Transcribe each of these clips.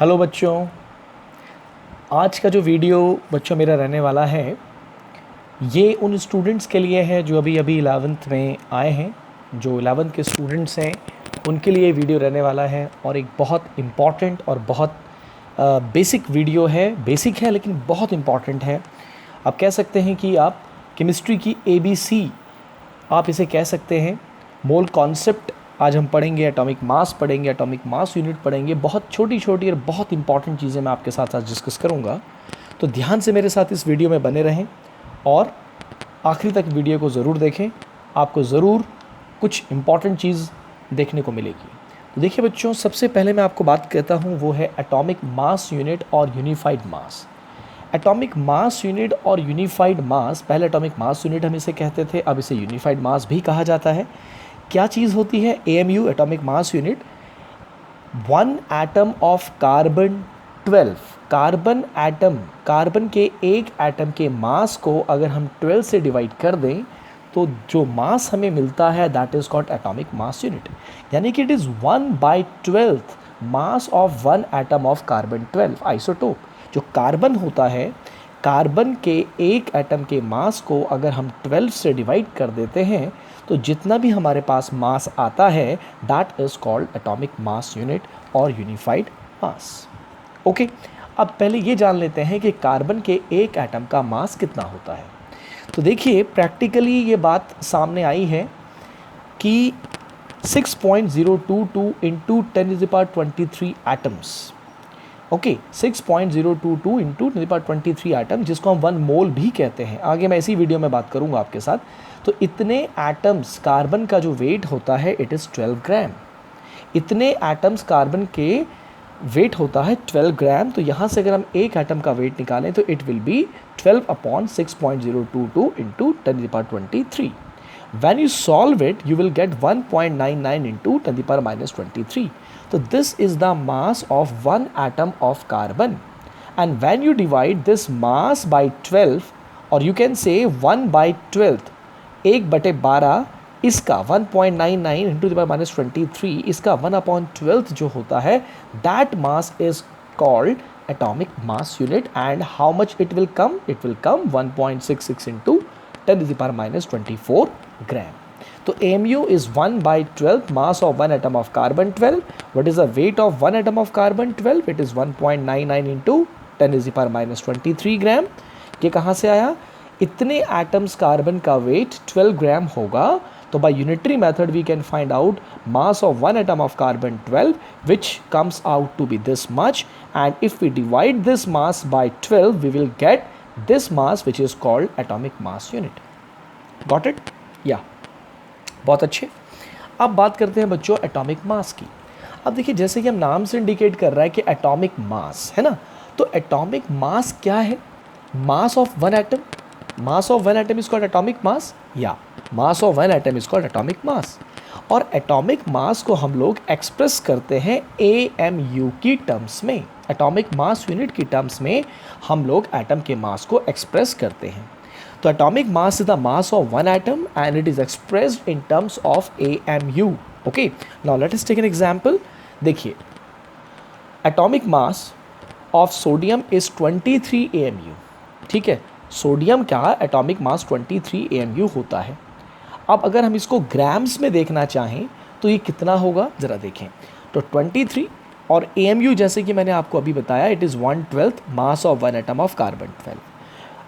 Hello बच्चों, आज का जो वीडियो बच्चों मेरा रहने वाला है ये उन स्टूडेंट्स के लिए है जो अभी अभी 11th में आए हैं। जो 11th के स्टूडेंट्स हैं उनके लिए वीडियो रहने वाला है और एक बहुत इम्पॉर्टेंट और बहुत बेसिक वीडियो है। बेसिक है लेकिन बहुत इम्पॉर्टेंट है। आप कह सकते हैं कि आप केमिस्ट्री की ABC आप इसे कह सकते हैं। मोल कॉन्सेप्ट आज हम पढ़ेंगे, एटॉमिक मास पढ़ेंगे, एटॉमिक मास यूनिट पढ़ेंगे। बहुत छोटी छोटी और बहुत इंपॉर्टेंट चीज़ें मैं आपके साथ आज डिस्कस करूंगा, तो ध्यान से मेरे साथ इस वीडियो में बने रहें और आखिरी तक वीडियो को ज़रूर देखें। आपको ज़रूर कुछ इंपॉर्टेंट चीज़ देखने को मिलेगी। तो देखिए बच्चों, सबसे पहले मैं आपको बात कहता हूँ वो है एटॉमिक मास यूनिट और यूनिफाइड मास। एटॉमिक मास यूनिट और यूनिफाइड मास, पहले एटॉमिक मास यूनिट हम इसे कहते थे, अब इसे यूनिफाइड मास भी कहा जाता है। क्या चीज़ होती है AMU, atomic mass unit? 1 atom of carbon 12, carbon atom, carbon के एक एटम के मास को अगर हम 12 से डिवाइड कर दें तो जो मास हमें मिलता है that is called atomic mass unit. यानी कि it is 1/12 mass of 1 atom of carbon 12 isotope. जो कार्बन होता है, कार्बन के एक एटम के मास को अगर हम 12 से डिवाइड कर देते हैं तो जितना भी हमारे पास मास आता है that is called atomic mass unit और यूनिफाइड मास। ओके, अब पहले ये जान लेते हैं कि कार्बन के एक एटम का मास कितना होता है। तो देखिए, प्रैक्टिकली ये बात सामने आई है कि 6.022 into 10⁻23 atoms. Okay, 6.022 into 10⁻23 atom, जिसको हम 1 मोल भी कहते हैं। आगे मैं इसी वीडियो में बात करूंगा आपके साथ। तो इतने एटम्स कार्बन का जो वेट होता है इट इज़ 12 ग्राम। इतने एटम्स कार्बन के वेट होता है 12 ग्राम। तो यहाँ से अगर हम एक एटम का वेट निकालें तो it will be 12/6.022 into 10⁻23। When you solve it, you will get 1.99 into 10⁻23. So this is the mass of 1 atom of carbon. And when you divide this mass by 12, or you can say 1/12, 1/12 इसका 1.99 into 10⁻23 इसका 1/12 जो होता है that mass is called atomic mass unit. And how much it will come? It will come 1.66 into 10⁻24 gram. So AMU is 1/12 mass of 1 atom of carbon 12. What is the weight of 1 atom of carbon 12? It is 1.99 into 10⁻23 gram. ये कहाँ से आया? इतने atoms carbon का wait 12 ग्राम होगा। तो by unitary method we can find out mass of 1 atom of carbon 12 which comes out to be this much. And if we divide this mass by 12 we will get this mass which is called atomic mass unit. Got it? Yeah. बहुत अच्छे। अब बात करते हैं बच्चों atomic mass की। अब देखिए, जैसे कि हम नाम से इंडिकेट कर रहा है कि एटॉमिक मास है ना, तो एटॉमिक मास क्या है? Mass of 1 atom, mass of 1 atom is called atomic mass, या mass of 1 atom is called atomic mass. और एटॉमिक मास को हम लोग एक्सप्रेस करते हैं AMU की टर्म्स में, एटॉमिक मास यूनिट की टर्म्स में हम लोग एटम के मास को एक्सप्रेस करते हैं। तो atomic mass is the mass of 1 atom and it is expressed in terms of AMU। Okay, now let us take an example. देखिए, atomic mass of sodium is 23 AMU। ठीक है, सोडियम का atomic mass 23 AMU होता है। अब अगर हम इसको ग्राम्स में देखना चाहें तो ये कितना होगा, ज़रा देखें। तो 23 और AMU, जैसे कि मैंने आपको अभी बताया, it is 1/12 mass of 1 atom of carbon 12।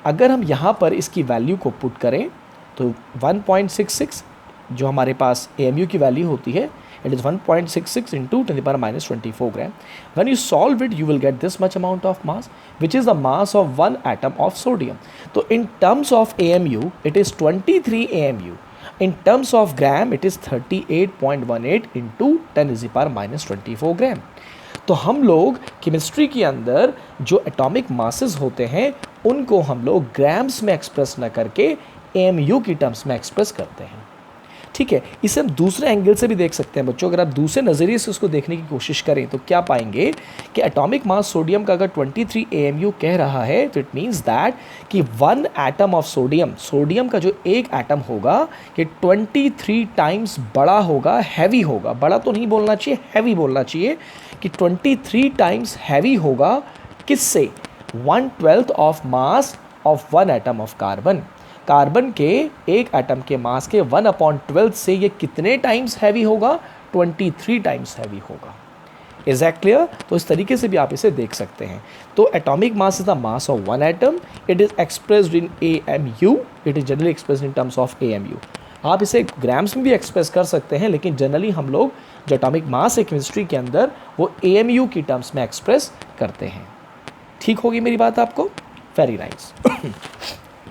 अगर हम यहाँ पर इसकी वैल्यू को पुट करें तो 1.66 जो हमारे पास AMU की वैल्यू होती है, it is 1.66 into 10⁻24 gram. When you solve it, you will get this much amount of mass, which is the mass of 1 atom of sodium. So in terms of AMU, it is 23 AMU. In terms of gram, it is 38.18 into 10⁻24 ग्राम। तो हम लोग chemistry के अंदर जो atomic masses होते हैं उनको हम लोग ग्राम्स में एक्सप्रेस न करके AMU की टर्म्स में एक्सप्रेस करते हैं। ठीक है, इसे हम दूसरे एंगल से भी देख सकते हैं बच्चों। अगर आप दूसरे नज़रिए से उसको देखने की कोशिश करें तो क्या पाएंगे कि एटॉमिक मास सोडियम का अगर 23 AMU कह रहा है तो इट मीन्स दैट कि 1 एटम ऑफ सोडियम, सोडियम का जो एक एटम होगा ये 23 टाइम्स बड़ा होगा, हैवी होगा। बड़ा तो नहीं बोलना चाहिए, हैवी बोलना चाहिए, कि 23 टाइम्स हैवी होगा किससे, 1/12 of mass of one atom of carbon. Carbon के एक एटम के मास के 1/12 से ये कितने टाइम्स हैवी होगा, 23 टाइम्स हैवी होगा। Is that clear? तो इस तरीके से भी आप इसे देख सकते हैं। तो atomic mass is the mass of one atom, it is expressed in AMU, it is generally expressed in terms of AMU। आप इसे ग्राम्स में भी एक्सप्रेस कर सकते हैं, लेकिन जनरली हम लोग जो एटॉमिक मास है केमिस्ट्री के अंदर वो AMU की टर्म्स में एक्सप्रेस करते हैं। ठीक होगी मेरी बात आपको? Very nice.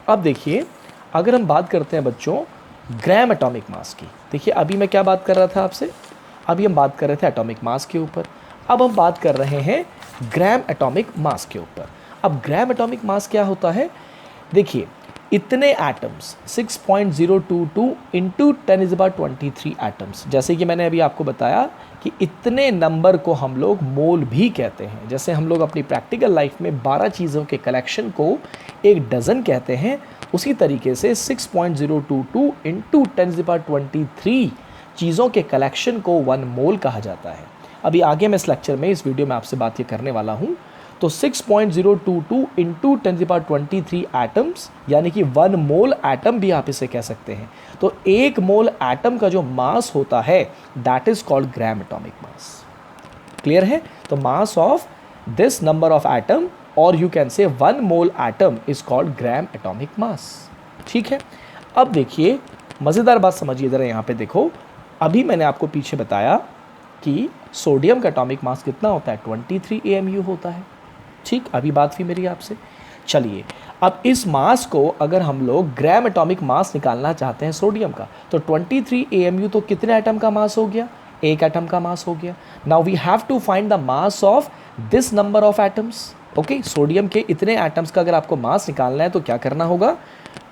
अब देखिए, अगर हम बात करते हैं बच्चों ग्राम एटॉमिक मास की, देखिए अभी मैं क्या बात कर रहा था आपसे, अभी हम बात कर रहे थे एटॉमिक मास के ऊपर, अब हम बात कर रहे हैं ग्राम एटॉमिक मास के ऊपर। अब ग्राम एटॉमिक मास क्या होता है, देखिए इतने एटम्स 6.022 इंटू 10⁻23 एटम्स, जैसे कि मैंने अभी आपको बताया कि इतने नंबर को हम लोग मोल भी कहते हैं। जैसे हम लोग अपनी प्रैक्टिकल लाइफ में 12 चीज़ों के कलेक्शन को एक डज़न कहते हैं, उसी तरीके से 6.022 इंटू 10⁻23 चीज़ों के कलेक्शन को 1 मोल कहा जाता है। अभी आगे मैं इस लेक्चर में, इस वीडियो में आपसे बात ये करने वाला हूँ। तो 6.022 इंटू 10⁻23 एटम्स, यानी कि 1 मोल एटम भी आप इसे कह सकते हैं। तो 1 मोल एटम का जो मास होता है that is called gram atomic mass. Clear है? तो mass of this number of atom, और you can say 1 mole atom is called gram atomic mass. ठीक है, अब देखिए मज़ेदार बात समझिए ज़रा, यहाँ पे देखो, अभी मैंने आपको पीछे बताया कि सोडियम का एटॉमिक मास कितना होता है, 23 AMU होता है। ठीक, अभी बात थी मेरी आपसे। चलिए, अब इस मास को अगर हम लोग ग्राम एटॉमिक मास निकालना चाहते हैं सोडियम का, तो 23 AMU तो कितने एटम का मास हो गया, एक एटम का मास हो गया। Now we have to find the mass of this number of atoms. Okay, sodium के इतने एटम्स का अगर आपको मास निकालना है तो क्या करना होगा,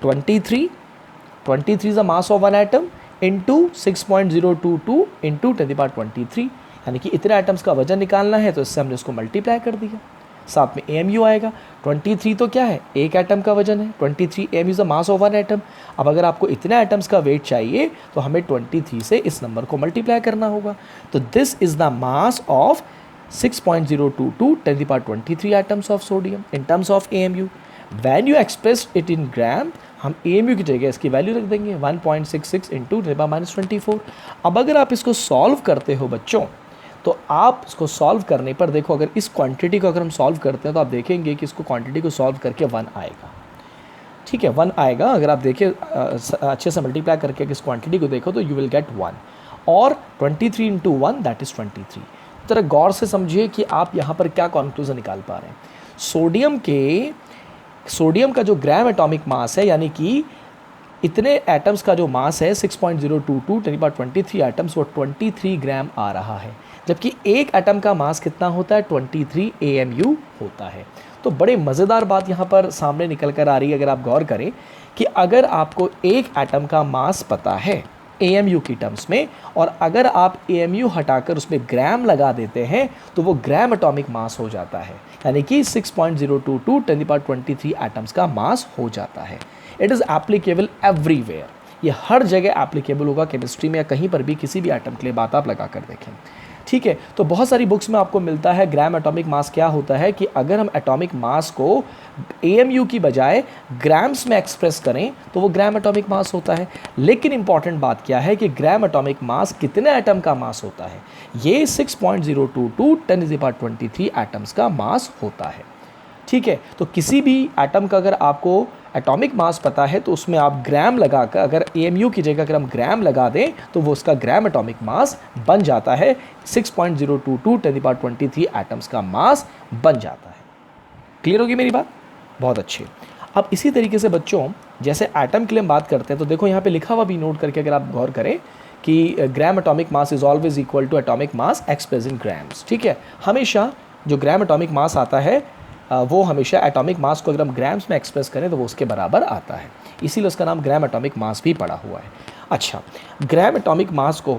23 is the mass of one atom into 6.022 into 10⁻23, यानी कि इतने एटम्स का वजन निकालना है, तो इससे हमने इसको मल्टीप्लाई कर दिया, साथ में AMU आएगा। 23 तो क्या है, एक एटम का वजन है, 23 AMU is the mass of one atom. अब अगर आपको इतने एटम्स का वेट चाहिए तो हमें 23 से इस नंबर को मल्टीप्लाई करना होगा। तो this is the mass of 6.022 10⁻23 atoms of sodium in terms of AMU। When you express it in gram, हम AMU की जगह इसकी वैल्यू रख देंगे 1.66 इंटू 10⁻24। अब अगर आप इसको सॉल्व करते हो बच्चों, तो आप इसको सॉल्व करने पर देखो, अगर इस क्वांटिटी को अगर हम सॉल्व करते हैं तो आप देखेंगे कि इसको क्वांटिटी को सॉल्व करके 1 आएगा। ठीक है, 1 आएगा। अगर आप देखिए अच्छे से मल्टीप्लाई करके इस क्वांटिटी को देखो तो यू विल गेट 1, और 23 इंटू 1 दैट इज़ 23। जरा गौर से समझिए कि आप यहाँ पर क्या कंक्लूजन निकाल पा रहे हैं। सोडियम का जो ग्राम एटॉमिक मास है, यानी कि इतने एटम्स का जो मास है 6.022 10⁻23 एटम्स, वो 23 ग्राम आ रहा है, जबकि एक एटम का मास कितना होता है, 23 AMU होता है। तो बड़े मज़ेदार बात यहाँ पर सामने निकल कर आ रही है, अगर आप गौर करें कि अगर आपको एक एटम का मास पता है AMU की टर्म्स में, और अगर आप AMU हटाकर उसमें ग्राम लगा देते हैं तो वो ग्राम एटॉमिक मास हो जाता है, यानी कि 6.022 10⁻23 एटम्स का मास हो जाता है। इट इज़ एप्लीकेबल एवरीवेयर, ये हर जगह एप्लीकेबल होगा केमिस्ट्री में, या कहीं पर भी किसी भी एटम के लिए बात आप लगा कर देखें। ठीक है, तो बहुत सारी बुक्स में आपको मिलता है ग्राम एटॉमिक मास क्या होता है, कि अगर हम एटॉमिक मास को AMU की बजाय ग्राम्स में एक्सप्रेस करें तो वो ग्राम एटॉमिक मास होता है। लेकिन इंपॉर्टेंट बात क्या है कि ग्राम एटॉमिक मास कितने एटम का मास होता है, ये 6.022 10⁻23 एटम्स का मास होता है। ठीक है, तो किसी भी एटम का अगर आपको एटॉमिक मास पता है तो उसमें आप ग्राम लगा कर, अगर AMU की जगह अगर हम ग्राम लगा दें तो वो उसका ग्राम एटॉमिक मास बन जाता है, 6.022 10⁻23 एटम्स का मास बन जाता है। क्लियर होगी मेरी बात? बहुत अच्छे। अब इसी तरीके से बच्चों, जैसे एटम के लिए हम बात करते हैं, तो देखो यहाँ पे लिखा हुआ भी नोट करके अगर आप गौर करें कि gram atomic mass is always equal to atomic mass express in grams. ठीक है, हमेशा जो ग्राम एटॉमिक मास आता है वो हमेशा एटॉमिक मास को अगर हम ग्राम्स में एक्सप्रेस करें तो वो उसके बराबर आता है, इसीलिए उसका नाम ग्राम एटॉमिक मास भी पड़ा हुआ है। अच्छा, ग्राम एटॉमिक मास को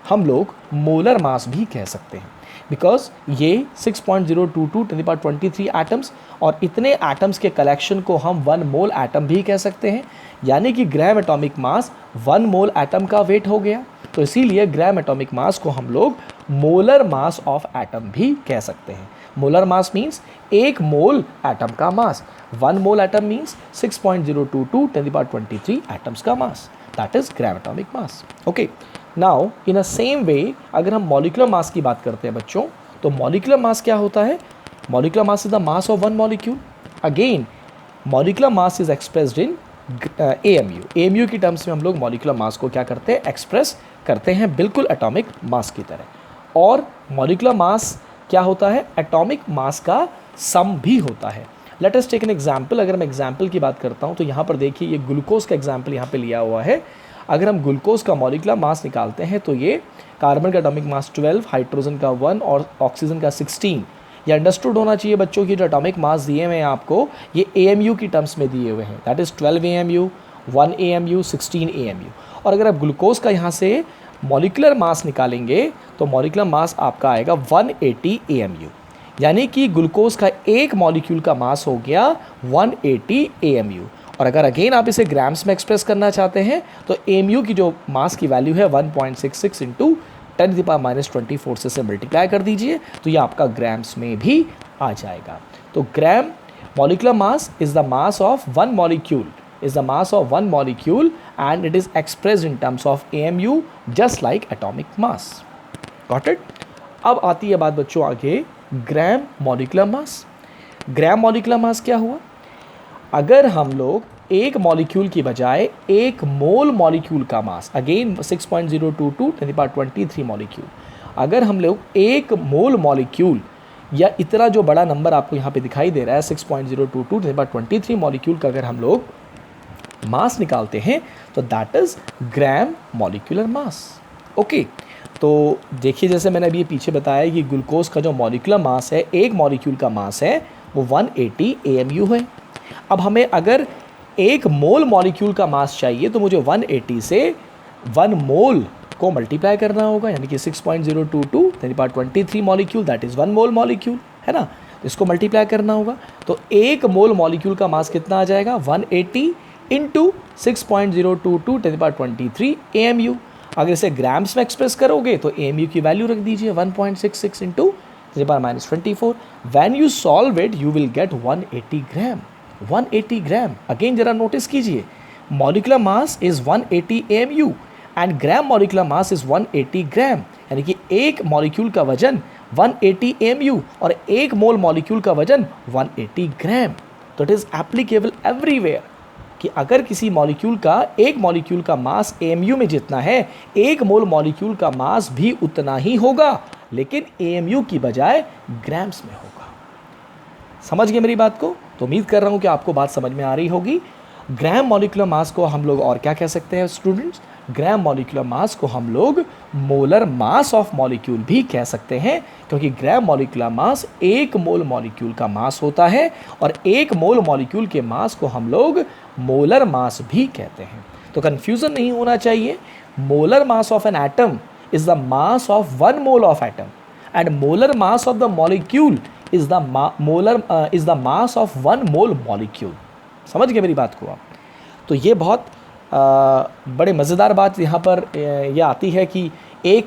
हम लोग मोलर मास भी कह सकते हैं, बिकॉज ये 6.022 10⁻23 एटम्स, और इतने एटम्स के कलेक्शन को हम 1 मोल एटम भी कह सकते हैं, यानी कि ग्राम एटॉमिक मास 1 मोल एटम का वेट हो गया। तो इसीलिए ग्राम एटॉमिक मास को हम लोग मोलर मास ऑफ एटम भी कह सकते हैं। मोलर मास मीन्स एक मोल एटम का mass, 1 mole atom means 6.022 10⁻23 atoms का mass, that is gram atomic mass. Okay, now in a same way अगर हम मॉलिक्यूलर मास की बात करते हैं बच्चों, तो मॉलिक्यूलर मास क्या होता है? Molecular mass is the mass of one molecule. Again molecular mass is expressed in AMU। AMU की टर्म्स में हम लोग मॉलिक्यूलर मास को क्या करते हैं? एक्सप्रेस करते हैं बिल्कुल एटॉमिक मास की तरह। और मॉलिक्यूलर मास क्या होता है? एटॉमिक मास का सम भी होता है। Let us take an example. अगर मैं एग्जाम्पल की बात करता हूँ तो यहाँ पर देखिए ये ग्लूकोज का एग्जाम्पल यहाँ पे लिया हुआ है। अगर हम ग्लूकोज का मॉलिक्यूलर मास निकालते हैं तो ये कार्बन का एटॉमिक मास 12, हाइड्रोजन का 1 और ऑक्सीजन का 16। ये अंडरस्टूड होना चाहिए बच्चों की जो एटॉमिक मास दिए हुए हैं आपको, ये AMU की टर्म्स में दिए हुए हैं, that is 12 AMU, 1 AMU, 16 AMU। और अगर आप ग्लूकोज का यहाँ से मॉलिक्यूलर मास निकालेंगे तो मॉलिक्यूलर मास आपका आएगा 180 AMU, यानी कि ग्लूकोज का एक मॉलिक्यूल का मास हो गया 180 AMU। और अगर अगेन आप इसे ग्राम्स में एक्सप्रेस करना चाहते हैं तो AMU की जो मास की वैल्यू है 1.66 इंटू 10⁻24 से मल्टीप्लाई कर दीजिए तो ये आपका ग्राम्स में भी आ जाएगा। तो gram molecular mass is the mass of one molecule, is the mass of one molecule and it is expressed in terms of AMU just like atomic mass. Got it? अब आती है बात बच्चों आगे gram molecular mass. Gram molecular mass क्या हुआ? अगर हम लोग एक मॉलिक्यूल की बजाय एक मोल मॉलिक्यूल का मास, अगेन 6.022 10⁻23 मॉलिक्यूल, अगर हम लोग एक मोल मॉलिक्यूल या इतना जो बड़ा नंबर आपको यहाँ पे दिखाई दे रहा है 6.022 10⁻23 मॉलिक्यूल का अगर हम लोग मास निकालते हैं तो that is gram molecular mass. Okay, तो देखिए जैसे मैंने अभी पीछे बताया कि ग्लूकोज का जो मॉलिक्यूलर मास है, एक मॉलिक्यूल का मास है वो 180 AMU है। अब हमें अगर एक मोल मॉलिक्यूल का मास चाहिए तो मुझे 180 से 1 मोल को मल्टीप्लाई करना होगा, यानी कि 6.022 10⁻23 molecule that is 1 mole molecule है ना, इसको मल्टीप्लाई करना होगा। तो एक मोल मॉलिक्यूल का मास कितना आ जाएगा? 180 इंटू 6.022 10⁻23 AMU। अगर इसे ग्राम्स में एक्सप्रेस करोगे तो AMU की वैल्यू रख दीजिए 1.66 into 10⁻24। When you solve it you will get 180 gram. 180 gram, again जरा नोटिस कीजिए, molecular mass is 180 AMU and gram molecular mass is 180 ग्राम, यानी कि एक मॉलिक्यूल का वजन 180 AMU और एक मोल मॉलिक्यूल का वजन 180 ग्राम। तो इट इज़ एप्लीकेबल एवरीवेयर कि अगर किसी मॉलिक्यूल का एक मॉलिक्यूल का मास AMU में जितना है, एक मोल मॉलिक्यूल का मास भी उतना ही होगा, लेकिन AMU की बजाय ग्राम्स में होगा। समझ गए मेरी बात को? तो उम्मीद कर रहा हूँ कि आपको बात समझ में आ रही होगी। ग्राम मॉलिक्यूलर मास को हम लोग और क्या कह सकते हैं स्टूडेंट्स? ग्राम मॉलिक्यूलर मास को हम लोग मोलर मास ऑफ मॉलिक्यूल भी कह सकते हैं, क्योंकि ग्राम मॉलिक्यूलर मास एक मोल मॉलिक्यूल का मास होता है और एक मोल मॉलिक्यूल के मास को हम लोग मोलर मास भी कहते हैं। तो कंफ्यूजन नहीं होना चाहिए। Molar mass of an atom is the mass of 1 mole of atom and molar mass of the molecule is the mass of 1 mole molecule. समझ गए मेरी बात को आप? तो ये बहुत बड़े मज़ेदार बात यहाँ पर यह आती है कि एक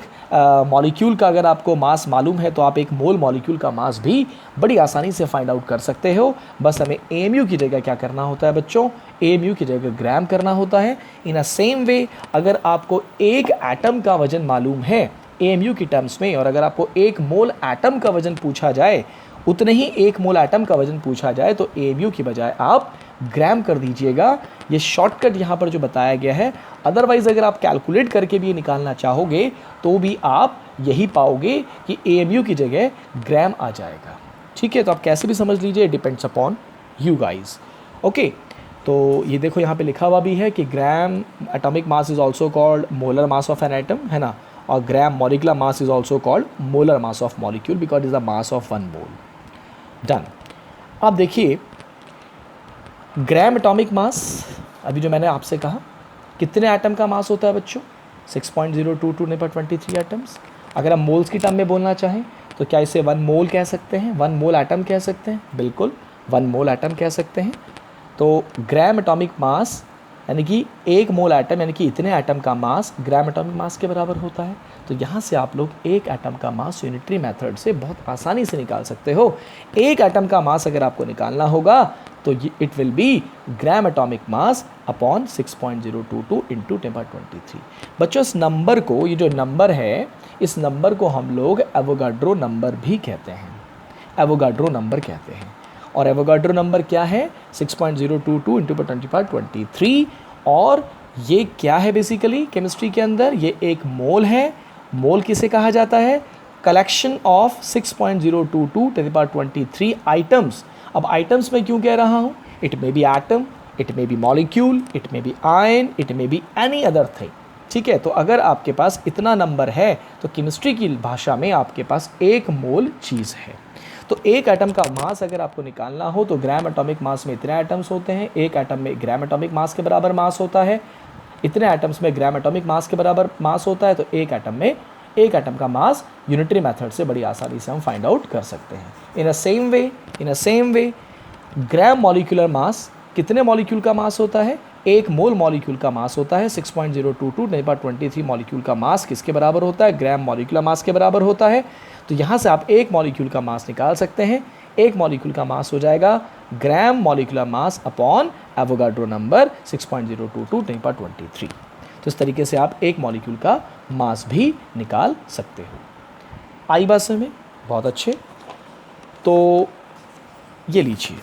मॉलिक्यूल का अगर आपको मास मालूम है तो आप एक मोल मॉलिक्यूल का मास भी बड़ी आसानी से फाइंड आउट कर सकते हो। बस हमें AMU की जगह क्या करना होता है बच्चों? AMU की जगह ग्राम करना होता है। इन अ सेम वे अगर आपको एक एटम का वजन मालूम है AMU की टर्म्स में, और अगर आपको एक मोल एटम का वजन पूछा जाए, उतने ही एक मोल एटम का वजन पूछा जाए, तो AMU की बजाय आप ग्राम कर दीजिएगा। ये शॉर्टकट यहाँ पर जो बताया गया है। अदरवाइज़ अगर आप कैलकुलेट करके भी निकालना चाहोगे तो भी आप यही पाओगे कि AMU की जगह ग्राम आ जाएगा। ठीक है, तो आप कैसे भी समझ लीजिए, depends upon you guys. Okay, तो ये देखो यहाँ पे लिखा हुआ भी है कि gram atomic mass is also called molar mass of an atom, है ना, और gram molecular mass is also called molar mass of molecule because is the mass of 1 mole. Done. अब देखिए ग्राम एटॉमिक मास, अभी जो मैंने आपसे कहा, कितने एटम का मास होता है बच्चों? 6.022 10⁻23 एटम्स। अगर हम मोल्स की टर्म में बोलना चाहें तो क्या इसे 1 मोल कह सकते हैं? 1 मोल एटम कह सकते हैं? बिल्कुल 1 मोल एटम कह सकते हैं। तो ग्राम एटॉमिक मास यानी कि एक मोल एटम यानी कि इतने एटम का मास ग्राम एटॉमिक मास के बराबर होता है। तो यहाँ से आप लोग एक एटम का मास यूनिटरी मेथड से बहुत आसानी से निकाल सकते हो। एक एटम का मास अगर आपको निकालना होगा तो it will be gram atomic mass upon 6.022 into 10^23। बच्चों इस नंबर को, ये जो नंबर है, इस नंबर को हम लोग एवोगाड्रो नंबर भी कहते हैं, एवोगाड्रो नंबर कहते हैं। और एवोगाड्रो नंबर क्या है? 6.022 इंटू 10^23। और ये क्या है बेसिकली केमिस्ट्री के अंदर? ये एक मोल है। मोल किसे कहा जाता है? Collection of 6.022 10^23 items. अब आइटम्स में क्यों कह रहा हूँ? It may be atom, it may be molecule, it may be ion, it may be any other thing. ठीक है, तो अगर आपके पास इतना नंबर है तो केमिस्ट्री की भाषा में आपके पास एक मोल चीज़ है। तो एक एटम का मास अगर आपको निकालना हो तो ग्राम एटॉमिक मास में इतने एटम्स होते हैं, एक एटम में ग्राम एटॉमिक मास के बराबर मास होता है, इतने एटम्स में ग्राम एटॉमिक मास के बराबर मास होता है। तो एक एटम में एक एटम का मास यूनिटरी मेथड से बड़ी आसानी से हम फाइंड आउट कर सकते हैं। इन a same way gram molecular mass, कितने मॉलिक्यूल का मास होता है? एक मोल मॉलिक्यूल का मास होता है। 6.022 10^23 मॉलिक्यूल का मास किसके बराबर होता है? ग्राम मॉलिक्यूलर मास के बराबर होता है। तो यहाँ से आप एक मॉलिक्यूल का मास निकाल सकते हैं। एक मॉलिक्यूल का मास हो जाएगा gram molecular mass upon Avogadro number 6.022 10^23। तो इस तरीके से आप एक मॉलिक्यूल का मास भी निकाल सकते हो। आई बात समझ में? बहुत अच्छे। तो ये लीजिए,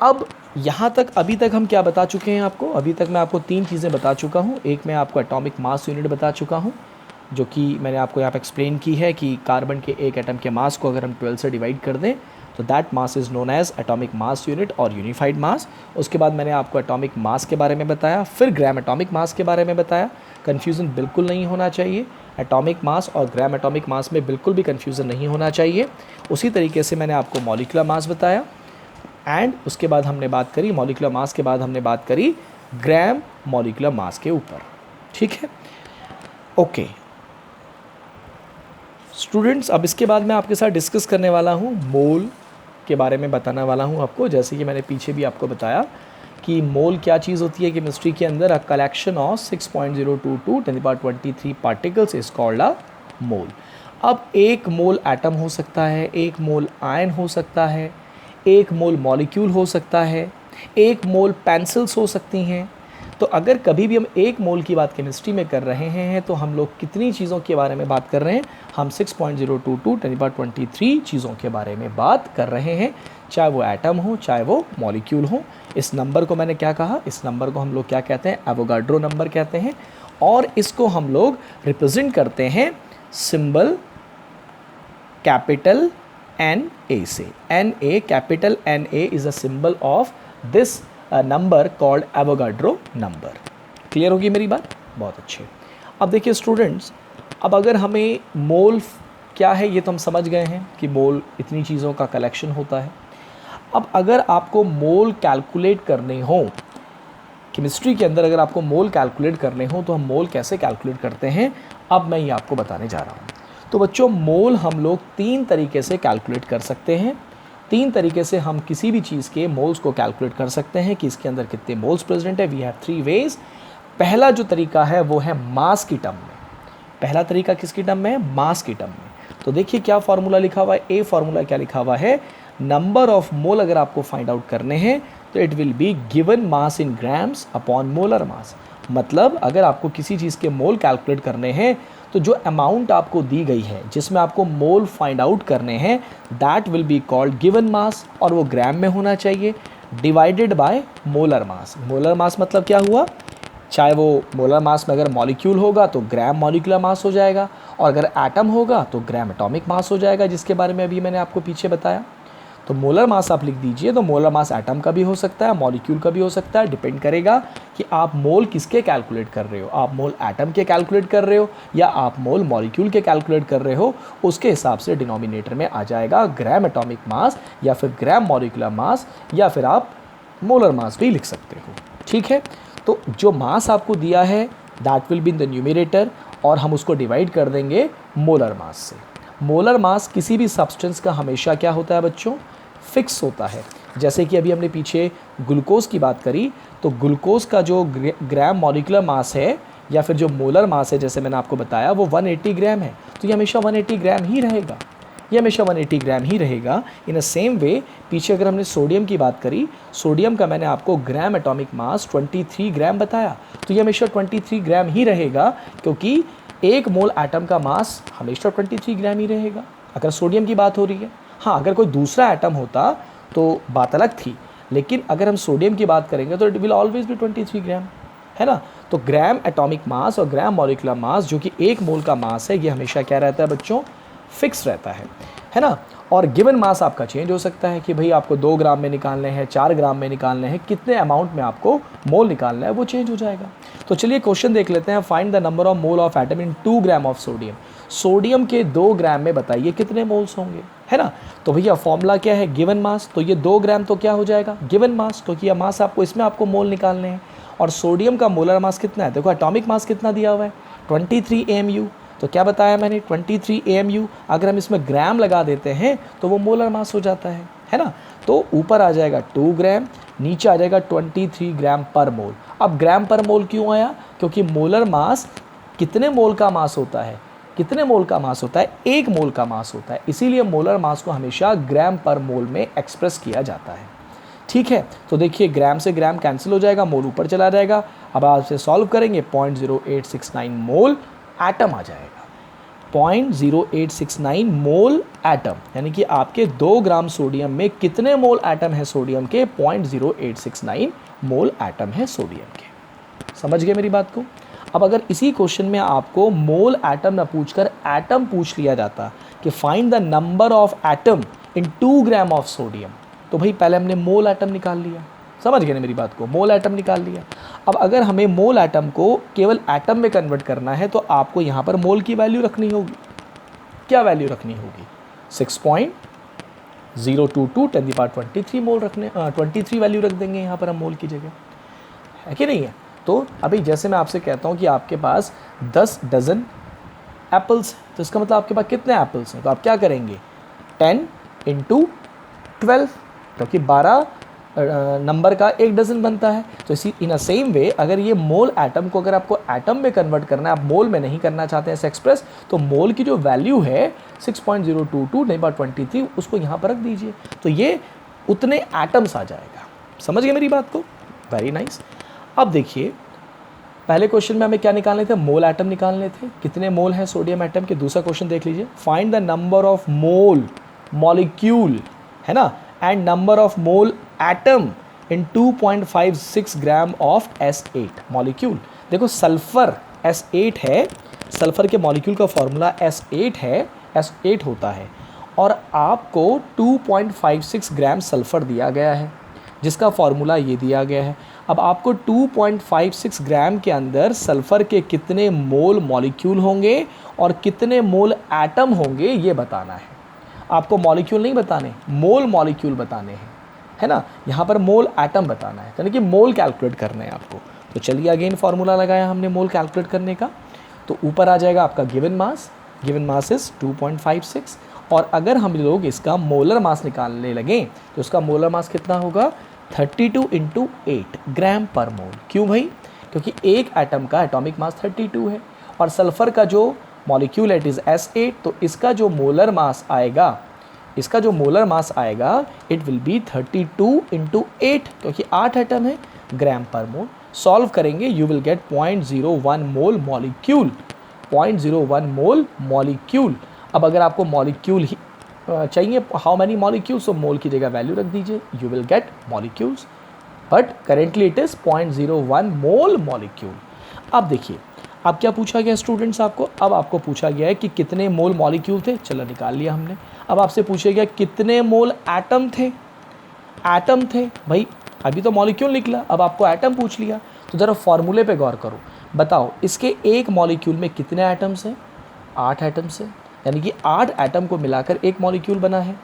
अब यहाँ तक अभी तक हम क्या बता चुके हैं आपको? अभी तक मैं आपको 3 चीज़ें बता चुका हूँ। एक मैं आपको एटॉमिक मास यूनिट बता चुका हूँ, जो कि मैंने आपको यहाँ पे एक्सप्लेन की है कि कार्बन के एक एटम के मास को अगर हम 12 से डिवाइड कर दें तो that mass is known as atomic mass unit और यूनिफाइड मास। उसके बाद मैंने आपको एटॉमिक मास के बारे में बताया, फिर ग्राम एटॉमिक मास के बारे में बताया। कन्फ्यूज़न बिल्कुल नहीं होना चाहिए, एटॉमिक मास और ग्राम एटॉमिक मास में बिल्कुल भी कन्फ्यूज़न नहीं होना चाहिए। उसी तरीके से मैंने आपको मॉलिक्यूलर मास बताया एंड उसके बाद हमने बात करी मॉलिक्यूलर मास के बाद हमने बात करी ग्राम मॉलिक्यूलर मास के ऊपर। ठीक है, ओके स्टूडेंट्स, अब इसके बाद मैं आपके साथ डिस्कस करने वाला हूँ मोल के बारे में, बताने वाला हूँ आपको। जैसे कि मैंने पीछे भी आपको बताया कि मोल क्या चीज़ होती है केमिस्ट्री के अंदर। A collection of 6.022 10^23 particles is called a mole. अब एक मोल एटम हो सकता है, एक मोल आयन हो सकता है, एक मोल मॉलिक्यूल हो सकता है, एक मोल पेंसिल्स हो सकती हैं। तो अगर कभी भी हम एक मोल की बात केमिस्ट्री में कर रहे हैं तो हम लोग कितनी चीज़ों के बारे में बात कर रहे हैं? हम 6.022 10^23 चीज़ों के बारे में बात कर रहे हैं, चाहे वो एटम हो चाहे वो मॉलिक्यूल हो। इस नंबर को मैंने क्या कहा? इस नंबर को हम लोग क्या कहते हैं? एवोगाड्रो नंबर कहते हैं। और इसको हम लोग रिप्रेजेंट करते हैं सिंबल कैपिटल NA से। NA, capital NA is a symbol of this number called Avogadro number. Clear होगी मेरी बात? बहुत अच्छे। अब देखिए स्टूडेंट्स, अब अगर हमें मोल क्या है ये तो हम समझ गए हैं कि मोल इतनी चीज़ों का कलेक्शन होता है। अब अगर आपको मोल कैलकुलेट करने हो केमिस्ट्री के अंदर, अगर आपको मोल कैलकुलेट करने हो तो हम मोल कैसे कैलकुलेट करते हैं, अब मैं ये आपको बताने जा रहा हूँ। तो बच्चों मोल हम लोग 3 तरीके से कैलकुलेट कर सकते हैं। 3 तरीके से हम किसी भी चीज़ के मोल्स को कैलकुलेट कर सकते हैं कि इसके अंदर कितने मोल्स प्रेजेंट है। We have 3 ways. पहला जो तरीका है वो है मास की टर्म में। पहला तरीका किसकी टर्म में है? मास की टर्म में। तो देखिए क्या फार्मूला लिखा हुआ है, ए फार्मूला क्या लिखा हुआ है? नंबर ऑफ मोल अगर आपको फाइंड आउट करने हैं तो it will be given mass in grams upon molar mass. मतलब अगर आपको किसी चीज़ के मोल कैलकुलेट करने हैं तो जो अमाउंट आपको दी गई है जिसमें आपको मोल फाइंड आउट करने हैं that will be called given mass, और वो ग्राम में होना चाहिए, divided by molar mass. Molar mass मतलब क्या हुआ? चाहे वो मोलर मास में अगर मॉलिक्यूल होगा तो ग्राम मॉलिक्यूलर मास हो जाएगा, और अगर एटम होगा तो ग्राम एटॉमिक मास हो जाएगा, जिसके बारे में अभी मैंने आपको पीछे बताया। तो मोलर मास आप लिख दीजिए। तो मोलर मास एटम का भी हो सकता है, मॉलिक्यूल का भी हो सकता है, डिपेंड करेगा कि आप मोल किसके कैलकुलेट कर रहे हो। आप मोल एटम के कैलकुलेट कर रहे हो या आप मोल मॉलिक्यूल के कैलकुलेट कर रहे हो, उसके हिसाब से डिनोमिनेटर में आ जाएगा ग्राम एटॉमिक मास या फिर ग्राम मॉलिक्यूलर मास, या फिर आप मोलर मास भी लिख सकते हो। ठीक है, तो जो मास आपको दिया है that will be in the numerator, और हम उसको डिवाइड कर देंगे मोलर मास से। मोलर मास किसी भी सब्सटेंस का हमेशा क्या होता है बच्चों? फिक्स होता है। जैसे कि अभी हमने पीछे ग्लूकोज की बात करी, तो ग्लूकोज का जो ग्राम मॉलिक्यूलर मास है या फिर जो मोलर मास है, जैसे मैंने आपको बताया, वो 180 ग्राम है, तो ये हमेशा 180 ग्राम ही रहेगा, ये हमेशा 180 ग्राम ही रहेगा। इन अ सेम वे पीछे अगर हमने सोडियम की बात करी, सोडियम का मैंने आपको ग्राम एटॉमिक मास 23 ग्राम बताया, तो ये हमेशा 23 ग्राम ही रहेगा, क्योंकि एक मोल एटम का मास हमेशा 23 ग्राम ही रहेगा अगर सोडियम की बात हो रही है। हाँ, अगर कोई दूसरा एटम होता तो बात अलग थी, लेकिन अगर हम सोडियम की बात करेंगे तो इट विल ऑलवेज बी 23 ग्राम, है ना। तो ग्राम एटॉमिक मास और ग्राम मॉलिक्यूलर मास जो कि एक मोल का मास है, ये हमेशा क्या रहता है बच्चों, फिक्स रहता है ना। और गिवन मास आपका चेंज हो सकता है कि भाई आपको 2 ग्राम में निकालने हैं, 4 ग्राम में निकालने हैं, कितने अमाउंट में आपको मोल निकालना है वो चेंज हो जाएगा। तो चलिए क्वेश्चन देख लेते हैं। Find the number of mole of atom in 2 gram of sodium. Sodium के 2 ग्राम में बताइए कितने मोल्स होंगे, है ना। तो भैया फॉर्मूला क्या है, गिवन मास, तो ये 2 ग्राम तो क्या हो जाएगा, गिवन मास, क्योंकि यह मास आपको इसमें आपको मोल निकालने हैं। और सोडियम का मोलर मास कितना है, देखो एटॉमिक मास कितना दिया हुआ है 23 AMU, तो क्या बताया मैंने 23 AMU, अगर हम इसमें ग्राम लगा देते हैं तो वो मोलर मास हो जाता है ना। तो ऊपर आ जाएगा 2 ग्राम, नीचे आ जाएगा 23 ग्राम पर मोल। अब ग्राम पर मोल क्यों आया, क्योंकि मोलर मास कितने मोल का मास होता है, कितने मोल का मास होता है, 1 मोल का मास होता है, इसीलिए मोलर मास को हमेशा ग्राम पर मोल में एक्सप्रेस किया जाता है। ठीक है, तो देखिए ग्राम से ग्राम कैंसिल हो जाएगा, मोल ऊपर चला जाएगा। अब आप इसे सॉल्व करेंगे 0.0869 मोल एटम आ जाएगा, 0.0869 मोल एटम, यानी कि आपके 2 ग्राम सोडियम में कितने मोल एटम है सोडियम के, 0.0869 मोल एटम है सोडियम के। समझ गए मेरी बात को। अब अगर इसी क्वेश्चन में आपको मोल एटम ना पूछकर एटम पूछ लिया जाता कि find the number of atom in 2 gram of sodium, तो भाई पहले हमने मोल एटम निकाल लिया, समझ गए ना मेरी बात को, मोल एटम निकाल लिया। अब अगर हमें मोल एटम को केवल एटम में कन्वर्ट करना है तो आपको यहाँ पर मोल की वैल्यू रखनी होगी, क्या वैल्यू रखनी होगी, 6.022 10 की पावर 23 मोल रखने 23 वैल्यू रख देंगे यहाँ पर हम मोल की जगह, है कि नहीं है। तो अभी जैसे मैं आपसे कहता हूँ कि आपके पास 10 डजन एप्पल्स, तो इसका मतलब आपके पास कितने एप्पल्स हैं, तो आप क्या करेंगे 10 × 12, क्योंकि 12 नंबर का 1 डजन बनता है। तो इसी इन अ सेम वे अगर ये मोल एटम को अगर आपको एटम में कन्वर्ट करना है, आप मोल में नहीं करना चाहते हैं एक्सप्रेस, तो मोल की जो वैल्यू है 6.022 नहीं 23, उसको यहाँ पर रख दीजिए, तो ये उतने एटम्स आ जाएगा। समझ गए मेरी बात को, वेरी नाइस। अब देखिए पहले क्वेश्चन में हमें क्या निकालने थे, मोल एटम निकालने थे, कितने मोल हैं सोडियम एटम के। दूसरा क्वेश्चन देख लीजिए, find the number of mole molecule, है ना, and number of mole atom in 2.56 gram of S8 molecule. देखो सल्फर S8 है, सल्फर के मॉलिक्यूल का फॉर्मूला S8 है, S8 होता है, और आपको 2.56 ग्राम सल्फर दिया गया है जिसका फॉर्मूला ये दिया गया है। अब आपको 2.56 ग्राम के अंदर सल्फर के कितने मोल मॉलिक्यूल होंगे और कितने मोल एटम होंगे ये बताना है। आपको मॉलिक्यूल नहीं बताने, मोल मॉलिक्यूल बताने हैं, है ना। यहाँ पर मोल एटम बताना है, यानी कि मोल कैलकुलेट करना है आपको। तो चलिए अगेन फार्मूला लगाया हमने मोल कैलकुलेट करने का, तो ऊपर आ जाएगा आपका गिवन मास इज 2.56, और अगर हम लोग इसका मोलर मास निकालने लगें तो उसका मोलर मास कितना होगा 32 × 8 ग्राम पर मोल। क्यों भाई, क्योंकि एक एटम का एटॉमिक मास 32 है और सल्फर का जो मॉलिक्यूल इट इज़ S8, तो इसका जो मोलर मास आएगा, इट विल बी 32 × 8, क्योंकि 8 एटम है, ग्राम पर मोल। सॉल्व करेंगे you will get 0.01 mole molecule, 0.01 mole molecule. अब अगर आपको मॉलिक्यूल ही चाहिए, हाउ मैनी मॉलिक्यूल्स, तो मोल की जगह वैल्यू रख दीजिए, you will get molecules, but currently it is 0.01 mole molecule. अब देखिए अब क्या पूछा गया स्टूडेंट्स आपको, अब आपको पूछा गया है कि कितने मोल मॉलिक्यूल थे, चलो निकाल लिया हमने। अब आपसे पूछा गया कितने मोल एटम थे, भाई अभी तो मॉलिक्यूल निकला, अब आपको एटम पूछ लिया। तो ज़रा फॉर्मूले पे गौर करो, बताओ इसके एक मॉलिक्यूल में कितने एटम्स हैं, 8 एटम्स हैं, यानी कि 8 एटम को मिलाकर एक मॉलिक्यूल बना है।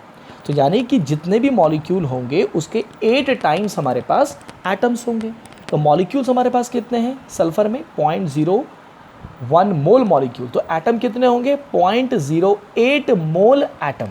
तो यानी कि जितने भी मॉलिक्यूल होंगे उसके 8 टाइम्स हमारे पास एटम्स होंगे। तो मॉलिक्यूल्स हमारे पास कितने हैं, सल्फर में 0.01 मोल मॉलिक्यूल, तो एटम कितने होंगे 0.08 मोल एटम,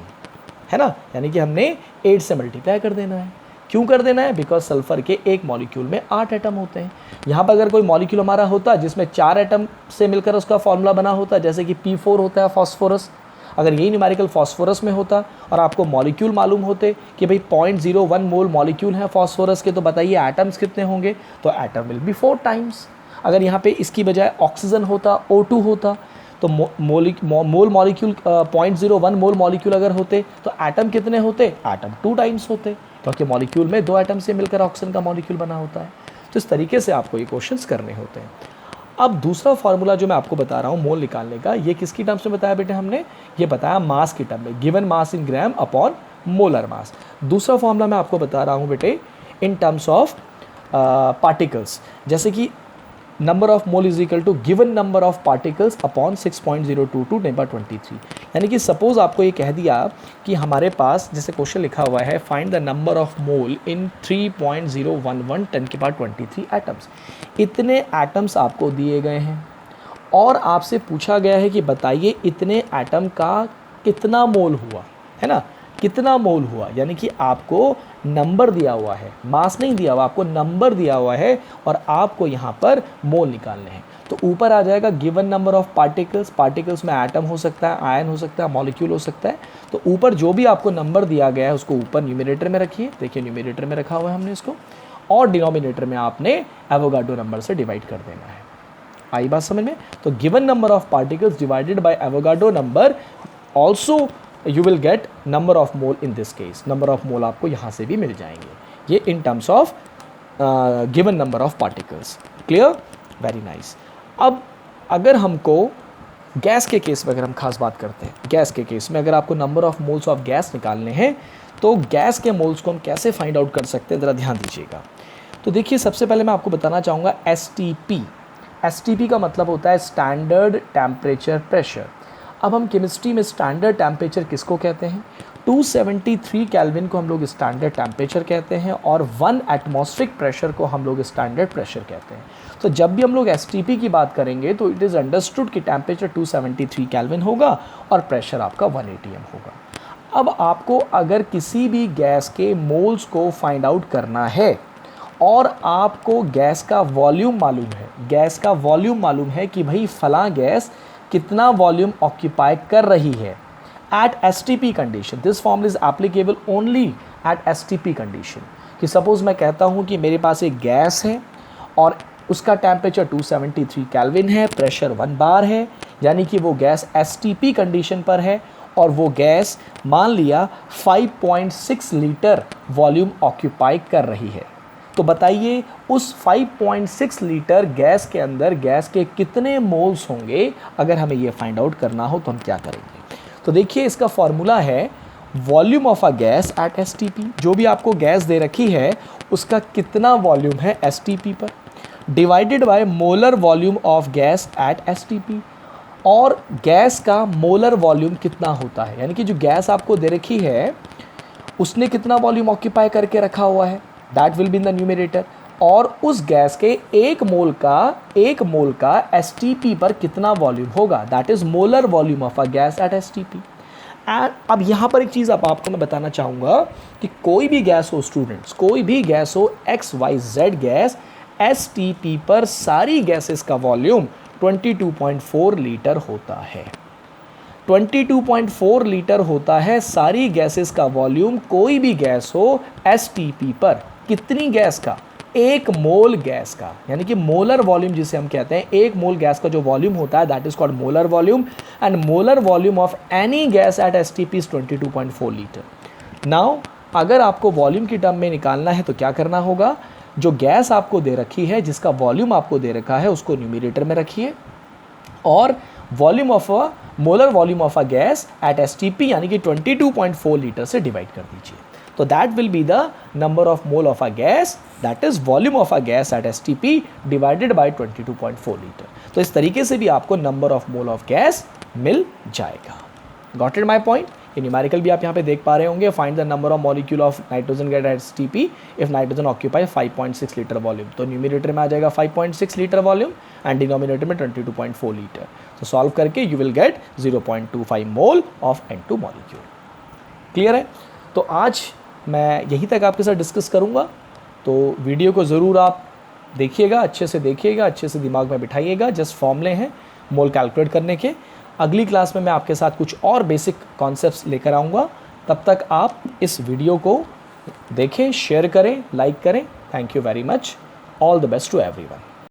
है ना, यानी कि हमने 8 से मल्टीप्लाई कर देना है। क्यों कर देना है? बिकॉज सल्फर के एक मॉलिक्यूल में 8 एटम होते हैं। यहाँ पर अगर कोई मॉलिक्यूल हमारा होता जिसमें 4 एटम से मिलकर उसका फॉर्मूला बना होता, जैसे कि P4 होता है फॉस्फोरस, अगर यही न्यूमेरिकल फॉस्फोरस में होता और आपको मॉलिक्यूल मालूम होते कि भाई 0.01 मोल मॉलिक्यूल है फॉस्फोरस के, तो बताइए एटम्स कितने होंगे? तो एटम विल बी 4 टाइम्स। अगर यहाँ पे इसकी बजाय ऑक्सीजन होता, O2 होता, तो मोल मॉलिक्यूल 0.01 मोल मॉलिक्यूल अगर होते तो एटम कितने होते? एटम 2 टाइम्स होते, क्योंकि मॉलिक्यूल में 2 एटम से मिलकर ऑक्सीजन का मॉलिक्यूल बना होता है। तो इस तरीके से आपको ये क्वेश्चंस करने होते हैं। अब दूसरा फार्मूला जो मैं आपको बता रहा हूँ मोल निकालने का, ये किसकी टर्म्स में बताया बेटे हमने? ये बताया मास की टर्म में, गिवन मास इन ग्राम अपॉन मोलर मास। दूसरा फार्मूला मैं आपको बता रहा हूँ बेटे इन टर्म्स ऑफ पार्टिकल्स, जैसे कि number of mole is equal to given number of particles upon 6.022 × 23। यानी कि सपोज आपको ये कह दिया कि हमारे पास जैसे क्वेश्चन लिखा हुआ है find the number of mole in 3.011 10⁻23 atoms. इतने एटम्स आपको दिए गए हैं और आपसे पूछा गया है कि बताइए इतने एटम का कितना मोल हुआ, है ना, कितना मोल हुआ। यानी कि आपको नंबर दिया हुआ है, मास नहीं दिया हुआ, आपको नंबर दिया हुआ है और आपको यहाँ पर मोल निकालने हैं। तो ऊपर आ जाएगा given number of particles, particles में एटम हो सकता है, आयन हो सकता है, मॉलिक्यूल हो सकता है। तो ऊपर जो भी आपको नंबर दिया गया है उसको ऊपर न्यूमरेटर में रखिए, देखिए न्यूमरेटर में रखा हुआ है हमने इसको, और डिनोमिनेटर में आपने एवोगाड्रो नंबर से डिवाइड कर देना है। आई बात समझ में? तो given number of particles divided by Avogadro number, also you will get number of mole in this case. Number of मोल आपको यहाँ से भी मिल जाएंगे, ये इन terms of given number of particles. Clear? Very nice. अब अगर हमको गैस के केस में अगर हम खास बात करते हैं, गैस के केस में अगर आपको number of moles of gas निकालने हैं तो गैस के मोल्स को हम कैसे फाइंड आउट कर सकते हैं, ज़रा ध्यान दीजिएगा। तो देखिए सबसे पहले मैं आपको बताना चाहूँगा STP। STP का मतलब होता है स्टैंडर्ड टेम्परेचर प्रेशर। अब हम केमिस्ट्री में स्टैंडर्ड टेम्परेचर किसको कहते हैं? 273 केल्विन को हम लोग स्टैंडर्ड टेम्परेचर कहते हैं और 1 एटमॉस्फेरिक प्रेशर को हम लोग स्टैंडर्ड प्रेशर कहते हैं। तो जब भी हम लोग STP की बात करेंगे तो इट इज़ अंडरस्टूड कि टेम्परेचर 273 केल्विन होगा और प्रेशर आपका 1 atm होगा। अब आपको अगर किसी भी गैस के मोल्स को फाइंड आउट करना है और आपको गैस का वॉल्यूम मालूम है, गैस का वॉल्यूम मालूम है कि भाई फलां गैस कितना वॉल्यूम ऑक्यूपाई कर रही है at STP condition, this formula is applicable only at STP condition. कि सपोज मैं कहता हूँ कि मेरे पास एक गैस है और उसका टेम्परेचर 273 केल्विन है, प्रेशर 1 बार है, यानी कि वो गैस STP कंडीशन पर है और वो गैस मान लिया 5.6 लीटर वॉल्यूम ऑक्यूपाई कर रही है। तो बताइए उस 5.6 लीटर गैस के अंदर गैस के कितने मोल्स होंगे? अगर हमें ये फाइंड आउट करना हो तो हम क्या करेंगे? तो देखिए इसका फॉर्मूला है volume of a gas at STP। जो भी आपको गैस दे रखी है उसका कितना वॉल्यूम है STP पर, divided by molar volume of gas at STP। और गैस का मोलर वॉल्यूम कितना होता है, यानी कि जो गैस आपको दे रखी है उसने कितना वॉल्यूम ऑक्यूपाई करके रखा हुआ है, that will be in the numerator. और उस गैस के एक मोल का STP पर कितना वॉल्यूम होगा, that is molar volume of a gas at STP। And अब यहाँ पर एक चीज़ आपको मैं बताना चाहूँगा कि कोई भी गैस हो स्टूडेंट्स, कोई भी गैस हो XYZ गैस, STP पर सारी गैसेस का वॉल्यूम 22.4 लीटर होता है। 22.4 लीटर होता है सारी गैसेस का वॉल्यूम। कोई भी गैस हो STP पर कितनी गैस का? 1 मोल गैस का, यानी कि मोलर वॉल्यूम जिसे हम कहते हैं, 1 मोल गैस का जो वॉल्यूम होता है that is called molar volume. And molar volume of any gas at STP is 22.4 litre. Now अगर आपको वॉल्यूम की टर्म में निकालना है तो क्या करना होगा? जो गैस आपको दे रखी है, जिसका वॉल्यूम आपको दे रखा है, उसको न्यूमरेटर में रखिए और volume of a molar volume of a gas at STP यानी कि 22.4 लीटर से डिवाइड कर दीजिए। तो that will be the number of mole of a gas, that is volume of a gas at STP divided by 22.4 litre. तो इस तरीके से भी आपको number of mole of gas मिल जाएगा। Got it my point? ये न्यूमेरिकल भी आप यहाँ पे देख पा रहे होंगे। Find the number of molecule of nitrogen gas at STP if nitrogen occupy 5.6 litre volume. तो न्यूमरेटर में आ जाएगा 5.6 लीटर वॉल्यूम एंड डिनोमिनेटर में 22.4 लीटर। तो सॉल्व करके you will get 0.25 mole of N2 molecule. Clear है? तो आज मैं यहीं तक आपके साथ डिस्कस करूँगा। तो वीडियो को ज़रूर आप देखिएगा, अच्छे से देखिएगा, अच्छे से दिमाग में बिठाइएगा। जस्ट फॉर्मूले हैं मोल कैलकुलेट करने के। अगली क्लास में मैं आपके साथ कुछ और बेसिक कॉन्सेप्ट्स लेकर आऊँगा। तब तक आप इस वीडियो को देखें, शेयर करें, लाइक करें। Thank you very much. All the best to everyone.